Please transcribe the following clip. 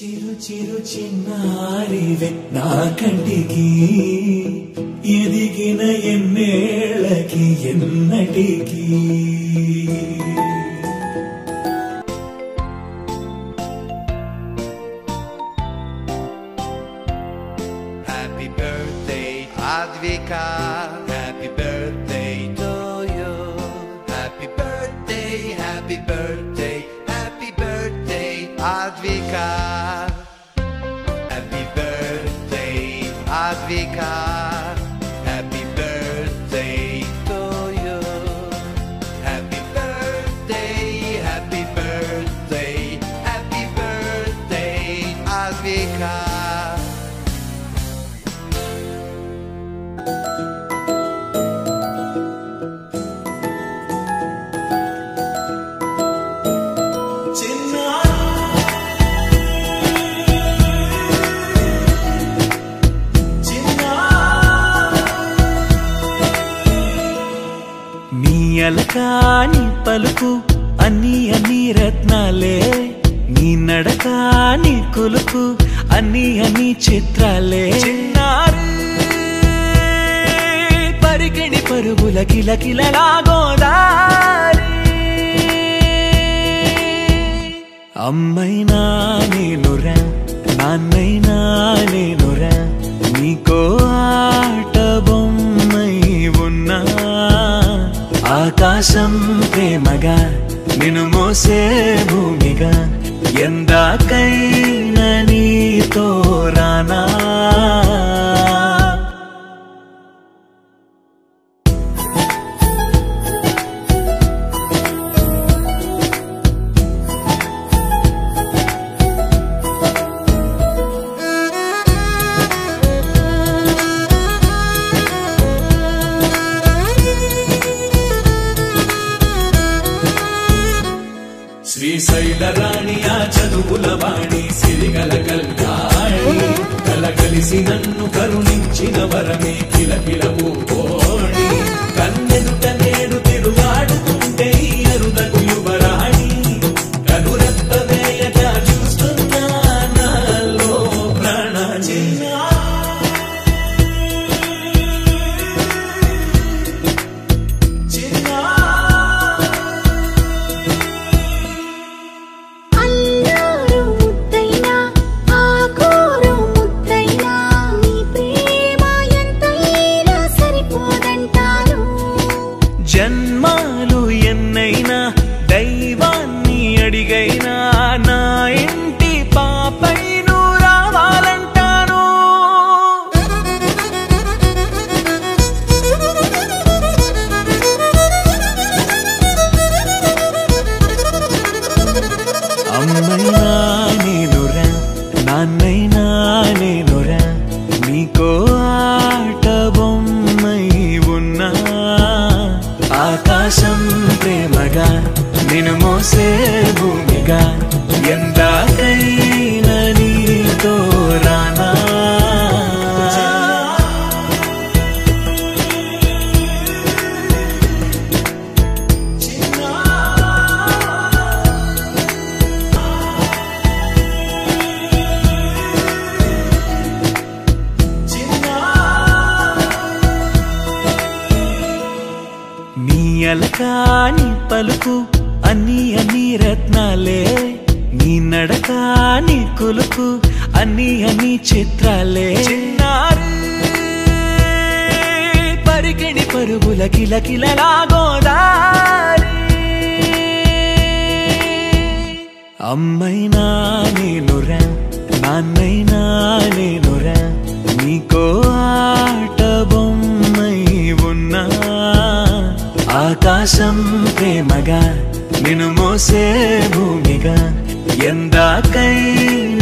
చిరు చిరు చిన్నారివే నా కంటికి ఎదిగిన ఎన్నేళ్ళకి ఎన్నటికి Happy birthday Advika, happy birthday to you. Happy birthday, happy birthday, happy birthday Advika. Happy birthday Advika, happy birthday to you. Happy birthday, happy birthday, happy birthday Advika. అలకాని పలుకు అన్ని అన్ని రత్నాలే నీ నడకాని కులుకు అన్ని అన్ని చిత్రాలే చిన్నారు పరికిణి పరుగుల కిలకిలలాగోదారి అమ్మైనా నేనురా నాన్నైనా నేనురా నీకో ఆట బొమ్మై ఉన్నా ఆకాశం ప్రేమగా నిన్ను మోసే భూమిగా ఎందాకైనా నీతో రానా శ్రీశైల రాణి ఆ చదువుల వాణి సిరిగల కళ్యాణి కలగలిసి నన్ను కరుణించిన వరమే కిలకిలవు కోణి కన్నెదుట నేడు తిరుగాడుతుంటే అరుదకు యువరాణి కనురెప్ప వేయక చూస్తున్నా నాలో ప్రాణ జన్మాలు ఎన్నైనా దైవాన్ని అడిగైనా నా ఇంటి పాపై నువ్వు రావాలంటాను అమ్మైనా నేనురా నాన్నైనా నేనురా నీకో ఆట బొమ్మై ఉన్నా ఆకాశం ప్రేమగా నిన్ను మోసే భూమిగా ఎందాకైనా నీతో రానా అలకాని పలుకు అన్ని అన్ని రత్నాలే నీ నడకాని కులుకు అన్ని అన్ని చిత్రాలే చిన్నారు పరికిణి పరుగుల కిలకిలలాగోదారి అమ్మైనా నేనురా నాన్నైనా నేనురా నీకో ఆట బొమ్మై ఉన్నా ఆకాశం ప్రేమగా నిన్ను మోసే భూమిగా ఎందాకైనా